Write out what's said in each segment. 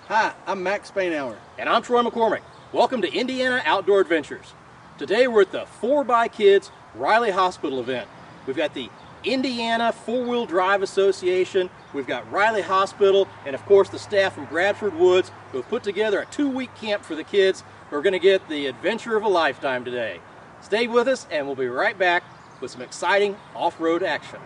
Hi, I'm Max Spainhour. And I'm Troy McCormick. Welcome to Indiana Outdoor Adventures. Today we're at the 4x Riley Hospital event. We've got the Indiana Four-Wheel Drive Association, we've got Riley Hospital, and of course the staff from Bradford Woods who have put together a 2-week camp for the kids who are going to get the adventure of a lifetime today. Stay with us and we'll be right back with some exciting off-road action.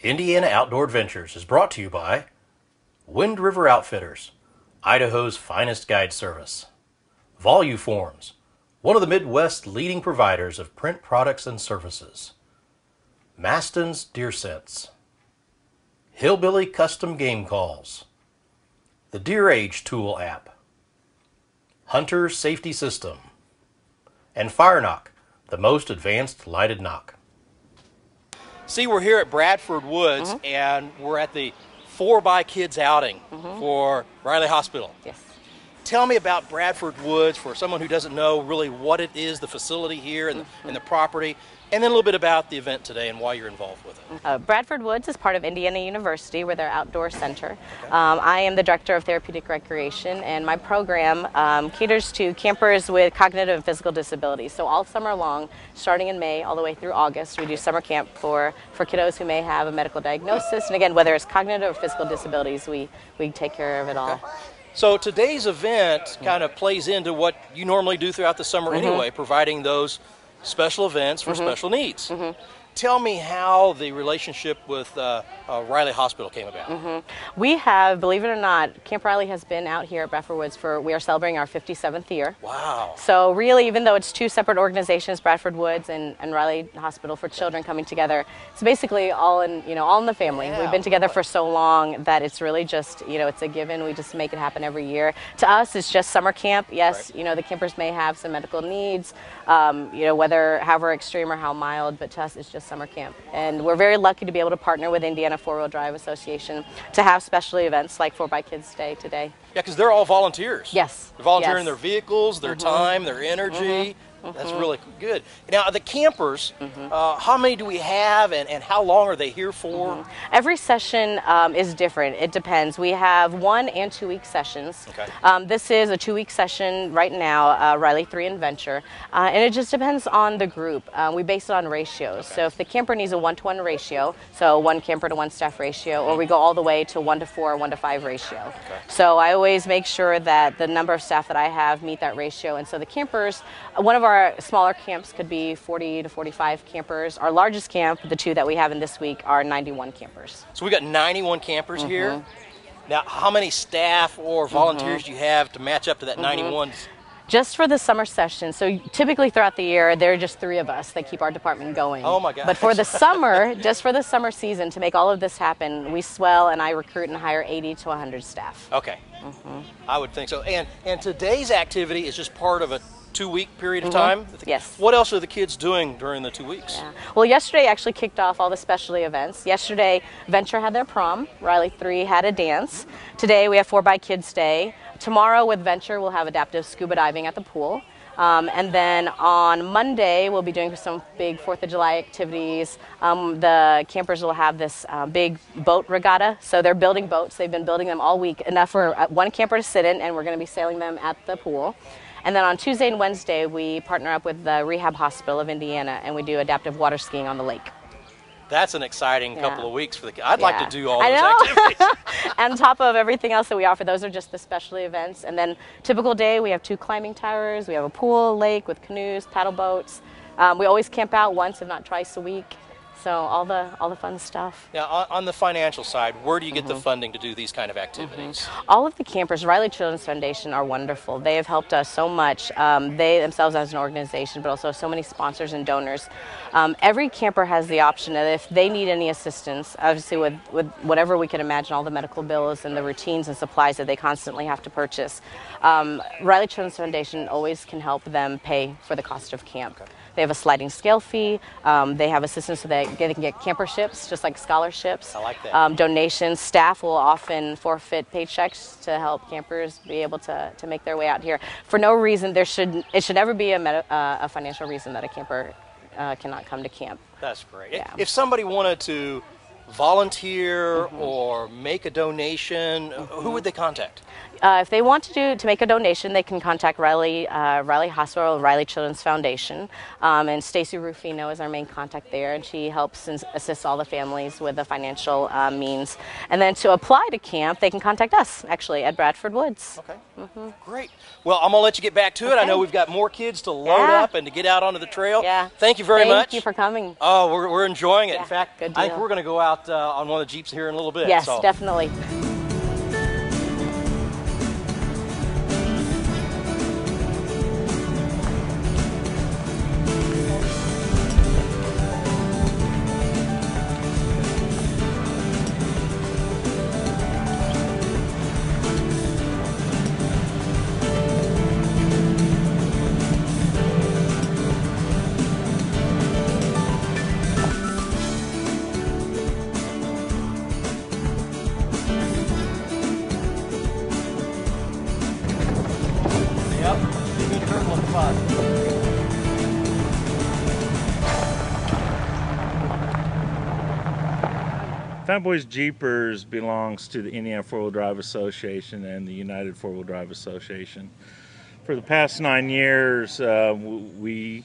Indiana Outdoor Adventures is brought to you by Wind River Outfitters, Idaho's finest guide service. Voluforms, one of the Midwest's leading providers of print products and services. Maston's Deer Scents. Hillbilly Custom Game Calls. The Deer Age Tool app. Hunter's Safety System. And Fire Knock, the most advanced lighted knock. See, we're here at Bradford Woods, and we're at the 4x outing for Riley Hospital. Yes. Tell me about Bradford Woods for someone who doesn't know really what it is, the facility here and the property, and then a little bit about the event today and why you're involved with it. Bradford Woods is part of Indiana University. We're their outdoor center. Okay. I am the director of therapeutic recreation, and my program caters to campers with cognitive and physical disabilities. So all summer long, starting in May all the way through August, we do summer camp for kiddos who may have a medical diagnosis. And again, whether it's cognitive or physical disabilities, we take care of it all. Okay. So today's event kind of plays into what you normally do throughout the summer anyway, providing those special events for special needs. Tell me how the relationship with Riley Hospital came about. We have, believe it or not, Camp Riley has been out here at Bradford Woods we are celebrating our 57th year. Wow. So really, even though it's two separate organizations, Bradford Woods and Riley Hospital for Children coming together, it's basically all in the family. Yeah, We've been together for so long that it's really just, it's a given. We just make it happen every year. To us, it's just summer camp. Yes, the campers may have some medical needs, whether however extreme or how mild, but to us, it's just summer camp. And we're very lucky to be able to partner with Indiana Four-Wheel Drive Association to have special events like 4x Day today. Yeah, because they're all volunteers. Yes. They're volunteering their vehicles, their time, their energy. That's really good. Now, the campers, how many do we have and how long are they here for? Every session is different. It depends. We have 1 and 2 week sessions. Okay. This is a 2-week session right now, Riley 3 Adventure, and it just depends on the group. We base it on ratios. Okay. So if the camper needs a 1-to-1 ratio, so 1 camper to 1 staff ratio, or we go all the way to 1-to-4 or 1-to-5 ratio. Okay. So I always make sure that the number of staff that I have meet that ratio, and so the campers, one of our smaller camps could be 40 to 45 campers. Our largest camp, the 2 that we have in this week, are 91 campers. So we got 91 campers here. Now, how many staff or volunteers do you have to match up to that 91? Just for the summer session. So typically throughout the year, there are just 3 of us that keep our department going. Oh my gosh. But for the summer, just for the summer season, to make all of this happen, we swell and I recruit and hire 80 to 100 staff. Okay. I would think so. And today's activity is just part of a 2-week period of time? Yes. What else are the kids doing during the 2 weeks? Yeah. Well, yesterday actually kicked off all the specialty events. Yesterday, Venture had their prom. Riley 3 had a dance. Today, we have 4x Day. Tomorrow with Venture, we'll have adaptive scuba diving at the pool. And then on Monday, we'll be doing some big 4th of July activities. The campers will have this big boat regatta. So they're building boats. They've been building them all week, enough for 1 camper to sit in, and we're going to be sailing them at the pool. And then on Tuesday and Wednesday, we partner up with the Rehab Hospital of Indiana, and we do adaptive water skiing on the lake. That's an exciting couple of weeks for the kids. I'd like to do all those activities. On top of everything else that we offer, those are just the specialty events. And then typical day, we have 2 climbing towers. We have a pool, lake with canoes, paddle boats. We always camp out once, if not twice a week. So all the fun stuff. Now, on the financial side, where do you get the funding to do these kind of activities? All of the campers, Riley Children's Foundation, are wonderful. They have helped us so much. They themselves as an organization, but also so many sponsors and donors. Every camper has the option that if they need any assistance, obviously with whatever we can imagine, all the medical bills and the routines and supplies that they constantly have to purchase, Riley Children's Foundation always can help them pay for the cost of camp. Okay. They have a sliding scale fee. They have assistance so that they can get camperships, just like scholarships. I like that. Donations. Staff will often forfeit paychecks to help campers be able to make their way out here. For no reason, it should never be a financial reason that a camper cannot come to camp. That's great. Yeah. If somebody wanted to volunteer or make a donation, who would they contact? If they want to make a donation, they can contact Riley Hospital, Riley Children's Foundation, and Stacy Rufino is our main contact there, and she helps and assists all the families with the financial means. And then to apply to camp, they can contact us, actually, at Bradford Woods. Okay, great. Well, I'm going to let you get back to it. I know we've got more kids to load up and to get out onto the trail. Yeah. Thank you very much. Thank you for coming. Oh, we're enjoying it. Yeah, in fact, good I think deal. we're going to go out on one of the Jeeps here in a little bit. Yes, so. definitely. Yep, good turtle on the spot. Fat Boys Jeepers belongs to the Indiana Four-Wheel Drive Association and the United Four-Wheel Drive Association. For the past 9 years, we,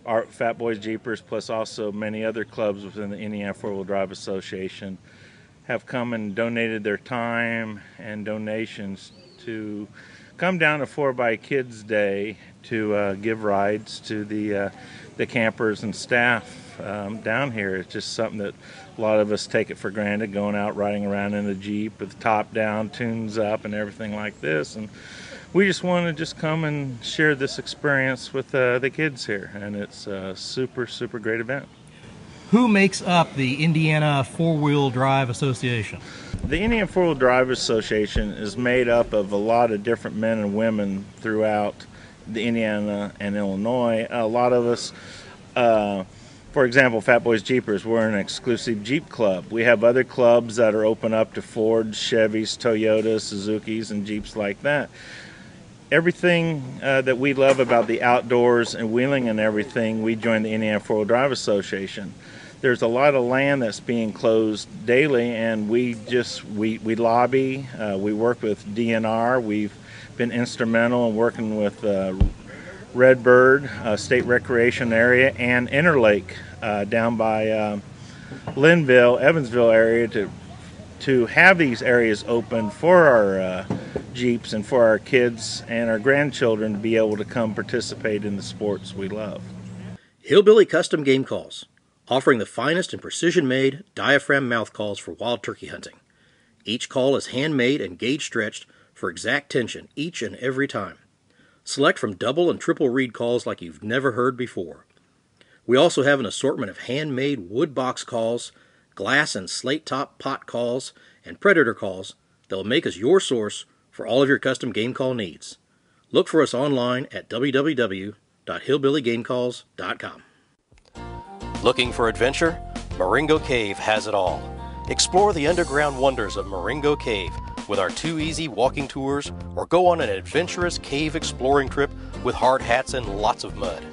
our Fat Boys Jeepers, plus also many other clubs within the Indiana Four-Wheel Drive Association, have come and donated their time and donations to come down to 4x Kids Day to give rides to the campers and staff down here. It's just something that a lot of us take it for granted, going out riding around in a Jeep with the top down, tunes up, and everything like this. And we just want to just come and share this experience with the kids here, and it's a super, super great event. Who makes up the Indiana Four-Wheel Drive Association? The Indiana Four-Wheel Drive Association is made up of a lot of different men and women throughout the Indiana and Illinois. A lot of us, for example, Fat Boys Jeepers, we're an exclusive Jeep club. We have other clubs that are open up to Fords, Chevys, Toyotas, Suzukis, and Jeeps like that. Everything that we love about the outdoors and wheeling and everything, we join the Indiana Four-Wheel Drive Association. There's a lot of land that's being closed daily, and we lobby. We work with DNR. We've been instrumental in working with Redbird State Recreation Area and Interlake down by Linville, Evansville area to have these areas open for our Jeeps and for our kids and our grandchildren to be able to come participate in the sports we love. Hillbilly Custom Game Calls, offering the finest and precision-made diaphragm mouth calls for wild turkey hunting. Each call is handmade and gauge-stretched for exact tension each and every time. Select from double and triple reed calls like you've never heard before. We also have an assortment of handmade wood box calls, glass and slate top pot calls, and predator calls that will make us your source for all of your custom game call needs. Look for us online at www.hillbillygamecalls.com. Looking for adventure? Moringa Cave has it all. Explore the underground wonders of Moringa Cave with our 2 easy walking tours, or go on an adventurous cave exploring trip with hard hats and lots of mud.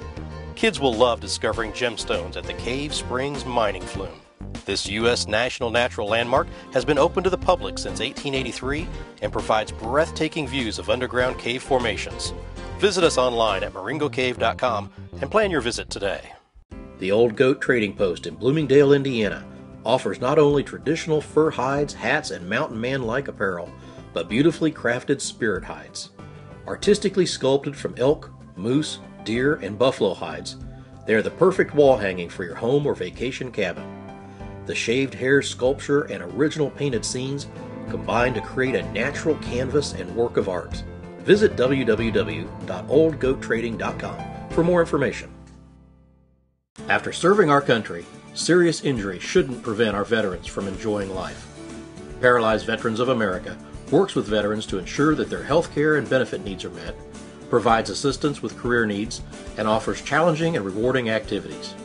Kids will love discovering gemstones at the Cave Springs mining flume. This U.S. National Natural Landmark has been open to the public since 1883 and provides breathtaking views of underground cave formations. Visit us online at moringacave.com and plan your visit today. The Old Goat Trading Post in Bloomingdale, Indiana offers not only traditional fur hides, hats, and mountain man-like apparel, but beautifully crafted spirit hides. Artistically sculpted from elk, moose, deer, and buffalo hides, they are the perfect wall hanging for your home or vacation cabin. The shaved hair sculpture and original painted scenes combine to create a natural canvas and work of art. Visit www.oldgoattrading.com for more information. After serving our country, serious injury shouldn't prevent our veterans from enjoying life. Paralyzed Veterans of America works with veterans to ensure that their health care and benefit needs are met, provides assistance with career needs, and offers challenging and rewarding activities.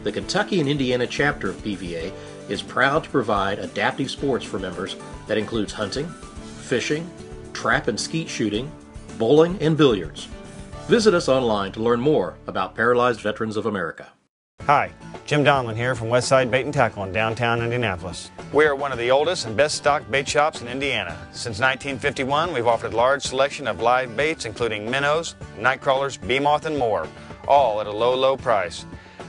The Kentucky and Indiana chapter of PVA is proud to provide adaptive sports for members that includes hunting, fishing, trap and skeet shooting, bowling, and billiards. Visit us online to learn more about Paralyzed Veterans of America. Hi, Jim Donlin here from Westside Bait and Tackle in downtown Indianapolis. We are one of the oldest and best stocked bait shops in Indiana. Since 1951, we've offered a large selection of live baits including minnows, night crawlers, bee moth, and more, all at a low, low price.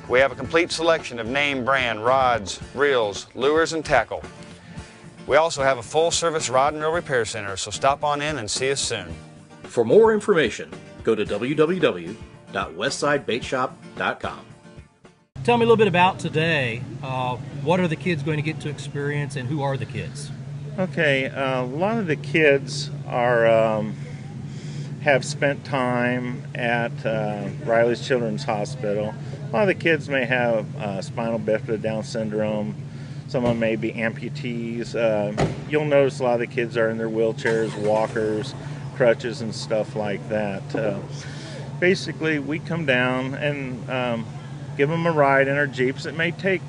We have a complete selection of name brand rods, reels, lures, and tackle. We also have a full-service rod and reel repair center, so stop on in and see us soon. For more information, go to www.westsidebaitshop.com. Tell me a little bit about today. What are the kids going to get to experience, and who are the kids? Okay, a lot of the kids are have spent time at Riley's Children's Hospital. A lot of the kids may have spinal bifida Down syndrome. Some of them may be amputees. You'll notice a lot of the kids are in their wheelchairs, walkers, crutches, and stuff like that. Basically, we come down and give them a ride in our Jeeps. It may take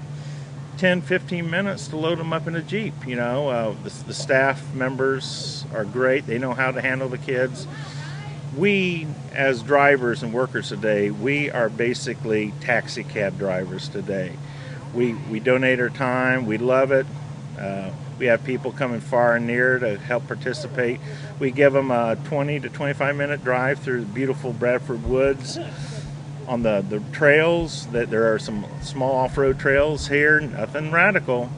10-15 minutes to load them up in a Jeep. You know, the staff members are great. They know how to handle the kids. We, as drivers and workers today, we are basically taxi cab drivers today. We donate our time. We love it. We have people coming far and near to help participate. We give them a 20 to 25 minute drive through the beautiful Bradford Woods. On the trails, that there are some small off-road trails here, nothing radical,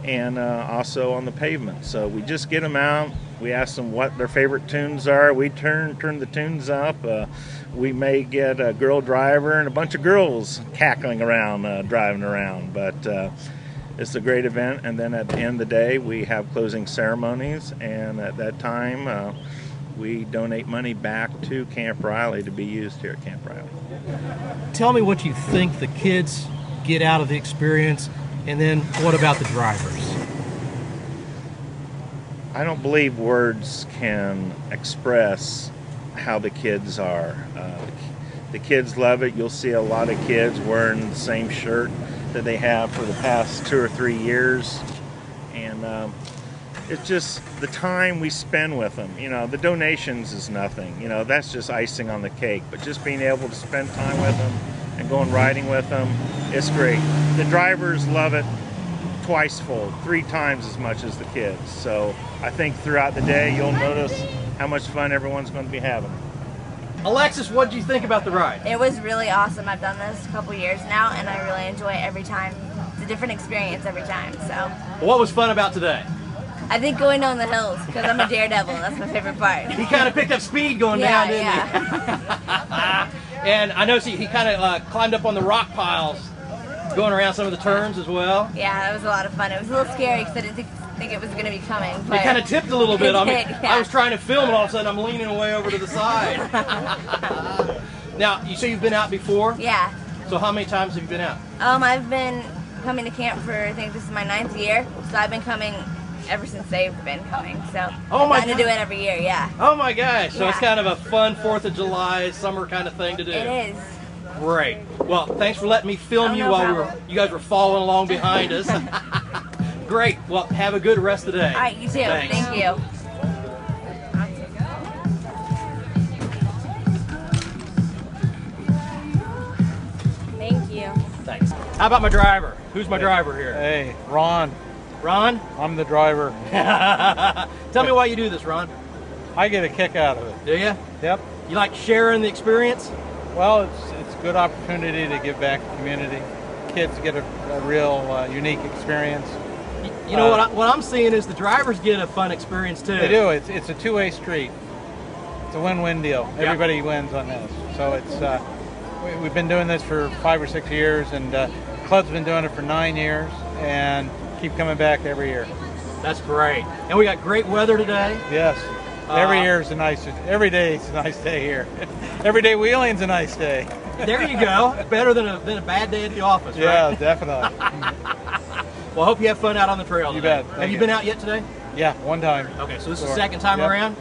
and also on the pavement. So we just get them out. We ask them what their favorite tunes are. We turn the tunes up. We may get a girl driver and a bunch of girls cackling around, driving around. But it's a great event. And then at the end of the day, we have closing ceremonies. And at that time, we donate money back to Camp Riley to be used here at Camp Riley. Tell me what you think the kids get out of the experience, and then what about the drivers? I don't believe words can express how the kids are. The kids love it. You'll see a lot of kids wearing the same shirt that they have for the past 2 or 3 years. And it's just the time we spend with them. You know, the donations is nothing. You know, that's just icing on the cake. But just being able to spend time with them and going riding with them, it's great. The drivers love it twice-fold, 3 times as much as the kids. So I think throughout the day you'll notice how much fun everyone's going to be having. Alexis, what did you think about the ride? It was really awesome. I've done this a couple years now, and I really enjoy it every time. It's a different experience every time. So, What was fun about today? I think going down the hills, because I'm a daredevil. That's my favorite part. He kind of picked up speed going down, didn't he? And I noticed he kind of climbed up on the rock piles, going around some of the turns as well. Yeah, that was a lot of fun. It was a little scary because I didn't think it was going to be coming. But It kind of tipped a little bit on me. Yeah. I was trying to film, and all of a sudden I'm leaning way over to the side. Now, you say you've been out before? Yeah. So how many times have you been out? I've been coming to camp for, I think this is my 9th year. So I've been coming ever since they've been coming. So Oh my I'm trying to do it every year, yeah. Oh my gosh, so it's Yeah. kind of a fun 4th of July summer kind of thing to do. It is. Great. Well, thanks for letting me film Oh, you no while problem. you guys were following along behind us. Great. Well, have a good rest of the day. All right, you too. Thanks. Thank you. Thank you. Thanks. How about my driver? Who's my driver here? Hey, Ron. Ron? I'm the driver. Tell me why you do this, Ron. I get a kick out of it. Do you? Yep. You like sharing the experience? Well, it's a good opportunity to give back to the community. Kids get a real unique experience. You know what I'm seeing is the drivers get a fun experience too. They do. It's a two-way street. It's a win-win deal. Yep. Everybody wins on this. So it's we've been doing this for 5 or 6 years, and the club's been doing it for 9 years. and keep coming back every year. That's great. And we got great weather today. Yes. Every year is a nice, every day is a nice day here. Every day wheeling's a nice day. There you go. Better than a bad day at the office, right? Yeah, definitely. Well, I hope you have fun out on the trail You today. bet. Have Thank you you. been out yet today? Yeah, one time. Okay, so this is the Sure. second time Yep. around?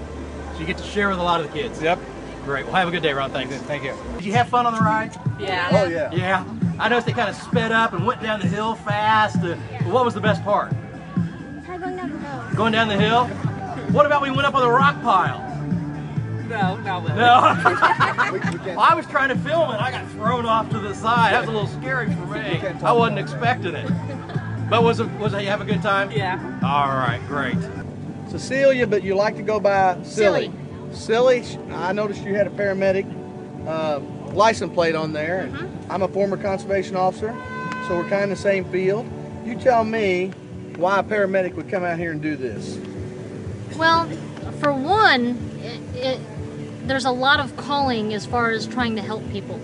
So you get to share with a lot of the kids? Yep. Great. Well, have a good day, Ron. Thanks. Thank you. Did you have fun on the ride? Yeah. Oh, yeah. Yeah. I noticed they kind of sped up and went down the hill fast. What was the best part? Going down the hill. Going down the hill? What about we went up on the rock pile? No. No. Well, I was trying to film it. I got thrown off to the side. That was a little scary for me. I wasn't expecting it. But was it you have a good time? Yeah. All right, great. Cecilia, but you like to go by Silly. Silly, I noticed you had a paramedic license plate on there. And I'm a former conservation officer, so we're kind of the same field. You tell me why a paramedic would come out here and do this. Well, for one, there's a lot of calling as far as trying to help people.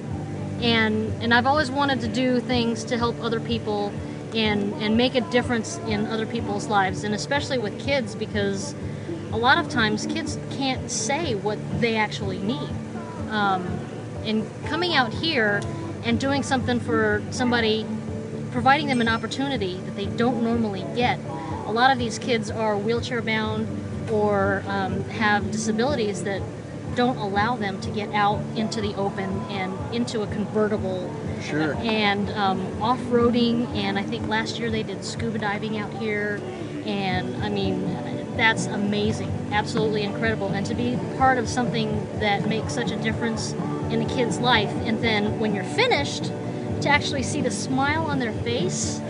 And I've always wanted to do things to help other people and make a difference in other people's lives, and especially with kids, because a lot of times kids can't say what they actually need. And coming out here and doing something for somebody, providing them an opportunity that they don't normally get. A lot of these kids are wheelchair bound or have disabilities that don't allow them to get out into the open and into a convertible. Sure. And off-roading, and I think last year they did scuba diving out here, and I mean, that's amazing, absolutely incredible. And to be part of something that makes such a difference in a kid's life, and then when you're finished, to actually see the smile on their face.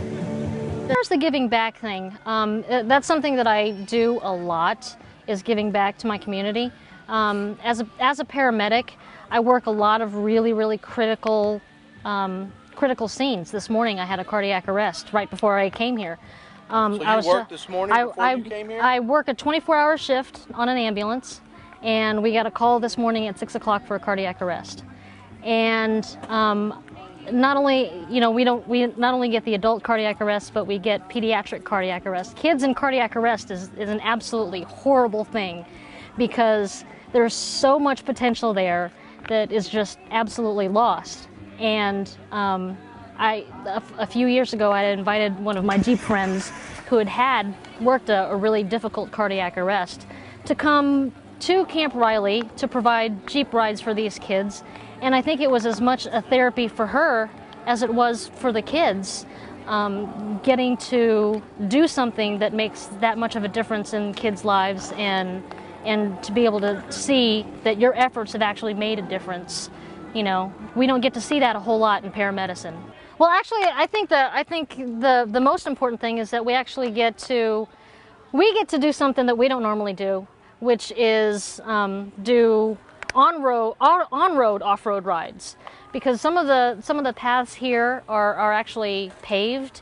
There's the giving back thing. That's something that I do a lot, is giving back to my community. As a paramedic, I work a lot of really critical scenes. This morning I had a cardiac arrest right before I came here. So you worked this morning before you came here? I work a 24-hour shift on an ambulance, and we got a call this morning at 6 o'clock for a cardiac arrest. And not only, we not only get the adult cardiac arrest, but we get pediatric cardiac arrest. Kids in cardiac arrest is an absolutely horrible thing, because there's so much potential there that is just absolutely lost. And a few years ago, I invited one of my Jeep friends who had worked a really difficult cardiac arrest to come to Camp Riley to provide Jeep rides for these kids. And I think it was as much a therapy for her as it was for the kids, getting to do something that makes that much of a difference in kids' lives, and to be able to see that your efforts have actually made a difference. We don't get to see that a whole lot in paramedicine. Well, actually, I think the most important thing is that we actually get to do something that we don't normally do, which is do on-road off-road rides, because some of the paths here are actually paved,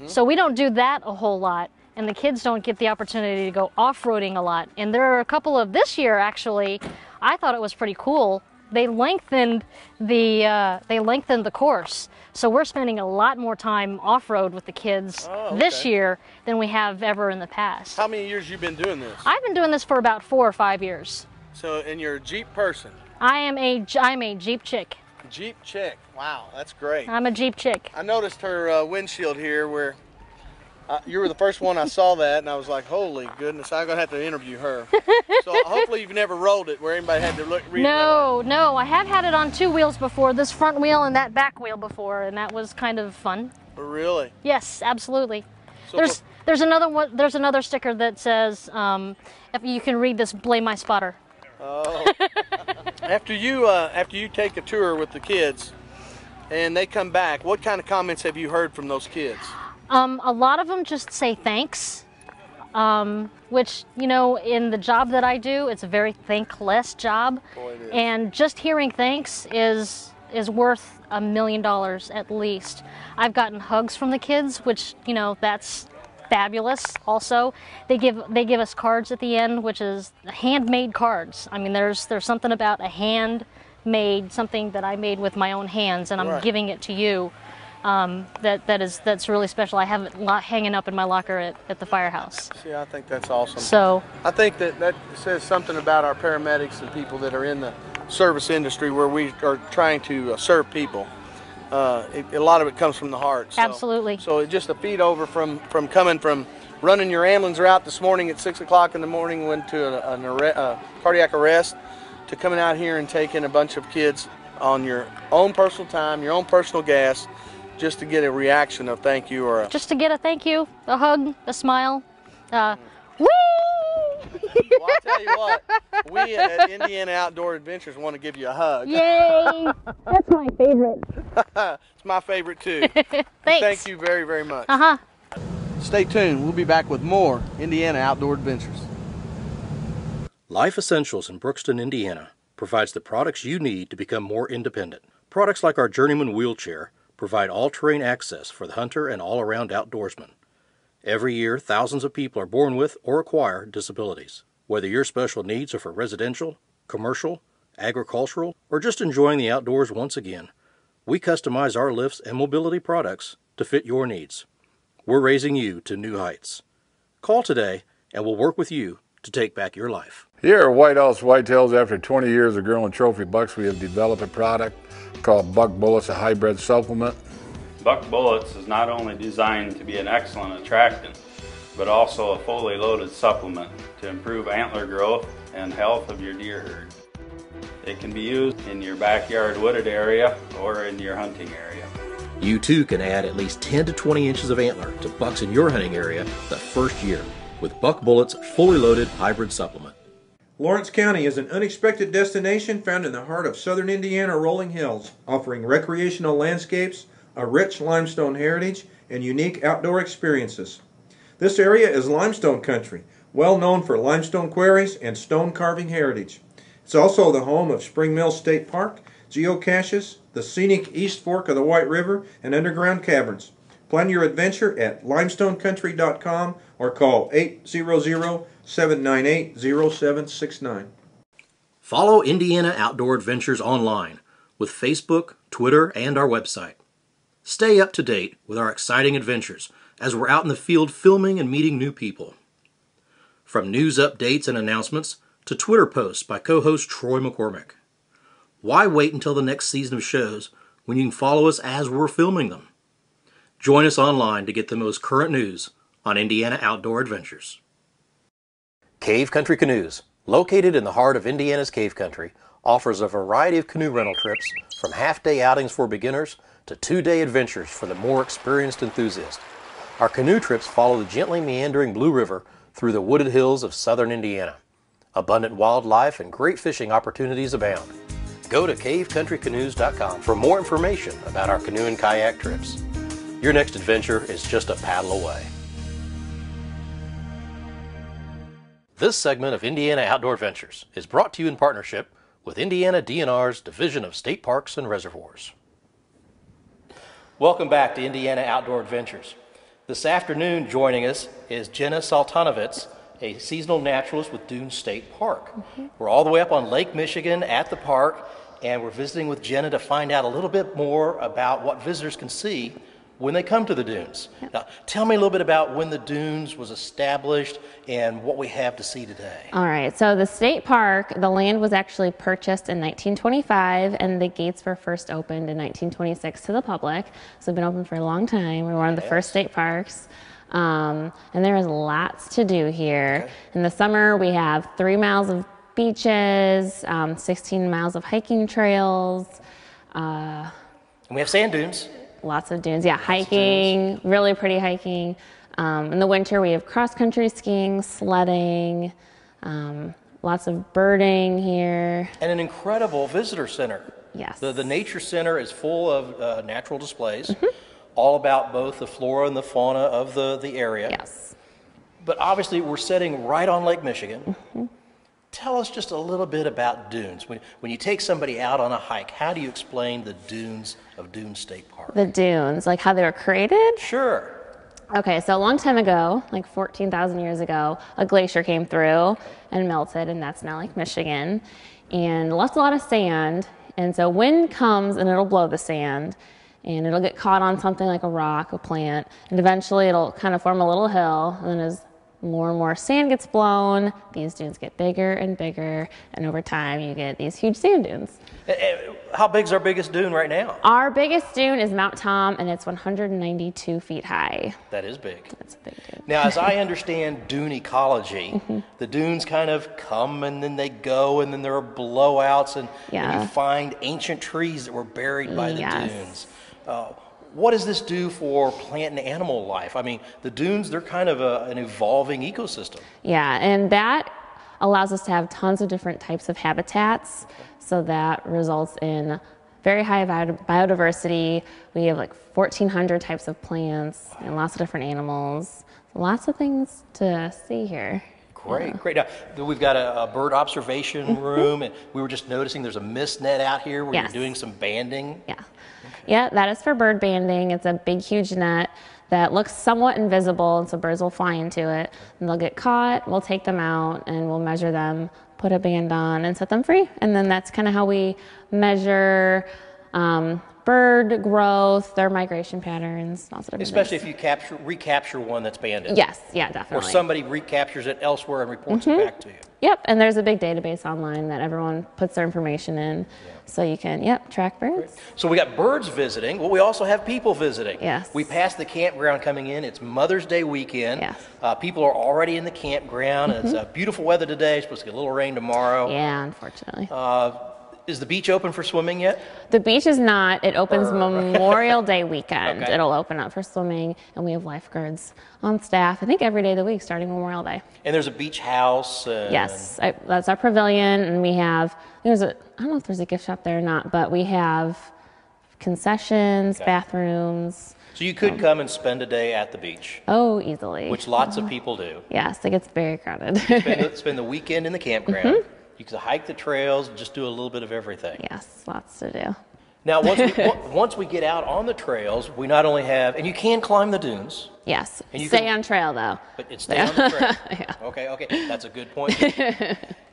so we don't do that a whole lot, and the kids don't get the opportunity to go off-roading a lot. And there are a couple of this year, actually, I thought it was pretty cool. They lengthened the course, so we're spending a lot more time off-road with the kids this year than we have ever in the past. How many years you been doing this? I've been doing this for about 4 or 5 years. So, and you're a Jeep person? I'm a Jeep chick. Jeep chick. Wow, that's great. I'm a Jeep chick. I noticed her windshield here where you were the first one I saw that, and I was like, holy goodness, I'm going to have to interview her. So hopefully you've never rolled it where anybody had to read it. No, I have had it on 2 wheels before, this front wheel and that back wheel before, and that was kind of fun. Really? Yes, absolutely. So there's another sticker that says, if you can read this, blame my spotter. Oh. After you take a tour with the kids and they come back, what kind of comments have you heard from those kids? A lot of them just say thanks, which, in the job that I do, it's a very thankless job. Boy, it is. And just hearing thanks is worth $1 million at least. I've gotten hugs from the kids, which, that's fabulous. Also, they give us cards at the end, which is handmade cards. I mean, there's something about a handmade, something that I made with my own hands, and I'm giving it to you. that's really special. I have it hanging up in my locker at the firehouse. See, I think that's awesome. So I think that says something about our paramedics and people that are in the service industry where we are trying to serve people. A lot of it comes from the heart. So, absolutely. So it's just a feed over from coming from running your ambulance route this morning at 6 o'clock in the morning, went to a cardiac arrest, to coming out here and taking a bunch of kids on your own personal time, your own personal gas, just to get a reaction of thank you or just to get a thank you, a hug, a smile. Whee! Well, I'll tell you what, we at Indiana Outdoor Adventures want to give you a hug. Yay! That's my favorite. It's my favorite too. Thanks. Thank you very, very much. Stay tuned. We'll be back with more Indiana Outdoor Adventures. Life Essentials in Brookston, Indiana provides the products you need to become more independent. Products like our Journeyman wheelchair provide all-terrain access for the hunter and all-around outdoorsman. Every year, thousands of people are born with or acquire disabilities. Whether your special needs are for residential, commercial, agricultural, or just enjoying the outdoors once again, we customize our lifts and mobility products to fit your needs. We're raising you to new heights. Call today and we'll work with you to take back your life. Here at White House Whitetails, after 20 years of growing trophy bucks, we have developed a product called Buck Bullets, a hybrid supplement. Buck Bullets is not only designed to be an excellent attractant, but also a fully loaded supplement to improve antler growth and health of your deer herd. It can be used in your backyard wooded area or in your hunting area. You too can add at least 10 to 20 inches of antler to bucks in your hunting area the first year with Buck Bullets fully loaded hybrid supplement. Lawrence County is an unexpected destination found in the heart of southern Indiana rolling hills, offering recreational landscapes, a rich limestone heritage, and unique outdoor experiences. This area is limestone country, well known for limestone quarries and stone carving heritage. It's also the home of Spring Mill State Park, geocaches, the scenic East Fork of the White River, and underground caverns. Plan your adventure at limestonecountry.com or call 800-798-0769. Follow Indiana Outdoor Adventures online with Facebook, Twitter, and our website. Stay up to date with our exciting adventures as we're out in the field filming and meeting new people. From news updates and announcements to Twitter posts by co-host Troy McCormick. Why wait until the next season of shows when you can follow us as we're filming them? Join us online to get the most current news on Indiana Outdoor Adventures. Cave Country Canoes, located in the heart of Indiana's Cave Country, offers a variety of canoe rental trips from half-day outings for beginners to 2-day adventures for the more experienced enthusiast. Our canoe trips follow the gently meandering Blue River through the wooded hills of southern Indiana. Abundant wildlife and great fishing opportunities abound. Go to cavecountrycanoes.com for more information about our canoe and kayak trips. Your next adventure is just a paddle away. This segment of Indiana Outdoor Adventures is brought to you in partnership with Indiana DNR's Division of State Parks and Reservoirs. Welcome back to Indiana Outdoor Adventures. This afternoon joining us is Jenna Saltanovitz, a seasonal naturalist with Dune State Park. We're all the way up on Lake Michigan at the park, and we're visiting with Jenna to find out a little bit more about what visitors can see when they come to the dunes. Now, tell me a little bit about when the dunes was established and what we have to see today. All right, so the state park, the land was actually purchased in 1925 and the gates were first opened in 1926 to the public. So we've been open for a long time. We're one of the first state parks. And there is lots to do here. Okay. In the summer, we have 3 miles of beaches, 16 miles of hiking trails. And we have sand dunes. Lots of dunes, yeah, hiking, really pretty hiking. In the winter, we have cross-country skiing, sledding, lots of birding here. And an incredible visitor center. Yes. The nature center is full of natural displays, all about both the flora and the fauna of the area. Yes. But obviously, we're sitting right on Lake Michigan. Tell us just a little bit about dunes. When you take somebody out on a hike, how do you explain the dunes of Dune State Park? The dunes, like how they were created? Sure. Okay, so a long time ago, like 14,000 years ago, a glacier came through and melted, and that's now Lake Michigan, and left a lot of sand. And so wind comes and it'll blow the sand, and it'll get caught on something like a rock, a plant, and eventually it'll kind of form a little hill, and then as more and more sand gets blown, these dunes get bigger and bigger, and over time you get these huge sand dunes. How big's our biggest dune right now? Our biggest dune is Mount Tom, and it's 192 feet high. That is big. That's a big dune. Now, as I understand dune ecology, the dunes kind of come and then they go, and then there are blowouts, and you find ancient trees that were buried by the dunes. What does this do for plant and animal life? I mean, the dunes, they're kind of an evolving ecosystem. Yeah, and that allows us to have tons of different types of habitats. So that results in very high biodiversity. We have like 1,400 types of plants and lots of different animals. Lots of things to see here. Great, great. Now, we've got a bird observation room, and we were just noticing there's a mist net out here where you're doing some banding. Yeah. Yeah, that is for bird banding. It's a big, huge net that looks somewhat invisible, and so birds will fly into it, and they'll get caught. We'll take them out, and we'll measure them, put a band on, and set them free. And then that's kind of how we measure bird growth, their migration patterns, lots of different Especially things. if you recapture one that's banded. Yes, yeah, definitely. Or somebody recaptures it elsewhere and reports it back to you. Yep, and there's a big database online that everyone puts their information in, so you can, track birds. Great. So we got birds visiting, well, we also have people visiting. Yes. We passed the campground coming in. It's Mother's Day weekend. Yes. People are already in the campground. It's beautiful weather today. It's supposed to get a little rain tomorrow. Yeah, unfortunately. Is the beach open for swimming yet? The beach is not. It opens Memorial Day weekend. Okay. It'll open up for swimming, and we have lifeguards on staff, I think every day of the week starting Memorial Day. And there's a beach house. Yes, that's our pavilion, and we have, I don't know if there's a gift shop there or not, but we have concessions, bathrooms. So you could come and spend a day at the beach. Oh, easily. Which lots of people do. Yes, it gets very crowded. Spend the weekend in the campground. You can hike the trails, just do a little bit of everything. Yes, lots to do. Now, once we get out on the trails, we not only have, and you can climb the dunes. Yes, and you stay on trail though. But it's stay on the trail. Okay, that's a good point.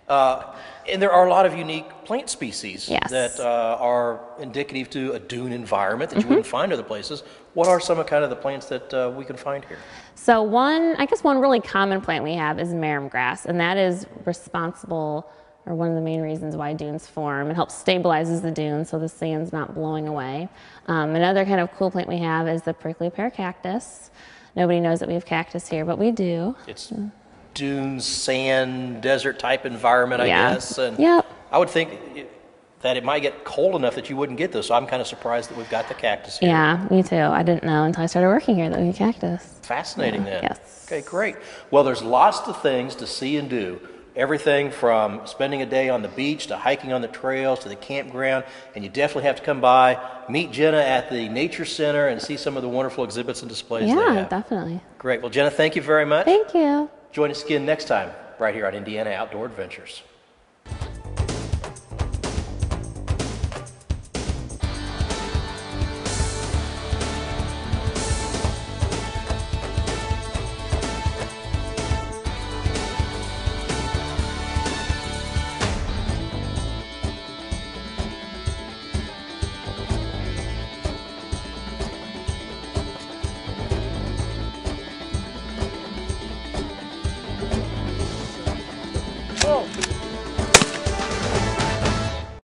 And there are a lot of unique plant species that are indicative to a dune environment that you wouldn't find other places. What are some of kind of the plants that we can find here? So one really common plant we have is marram grass, and that is responsible, or one of the main reasons why dunes form. It helps stabilizes the dunes so the sand's not blowing away. Another kind of cool plant we have is the prickly pear cactus. Nobody knows that we have cactus here, but we do. It's dunes, sand, desert type environment, I guess. And I would think that it might get cold enough that you wouldn't get this. So I'm kind of surprised that we've got the cactus here. Yeah, me too. I didn't know until I started working here that we had cactus. Fascinating then. Yes. Okay, great. Well, there's lots of things to see and do. Everything from spending a day on the beach to hiking on the trails to the campground. And you definitely have to come by, meet Jenna at the Nature Center and see some of the wonderful exhibits and displays they have. Yeah, definitely. Great. Well, Jenna, thank you very much. Thank you. Join us again next time right here on Indiana Outdoor Adventures.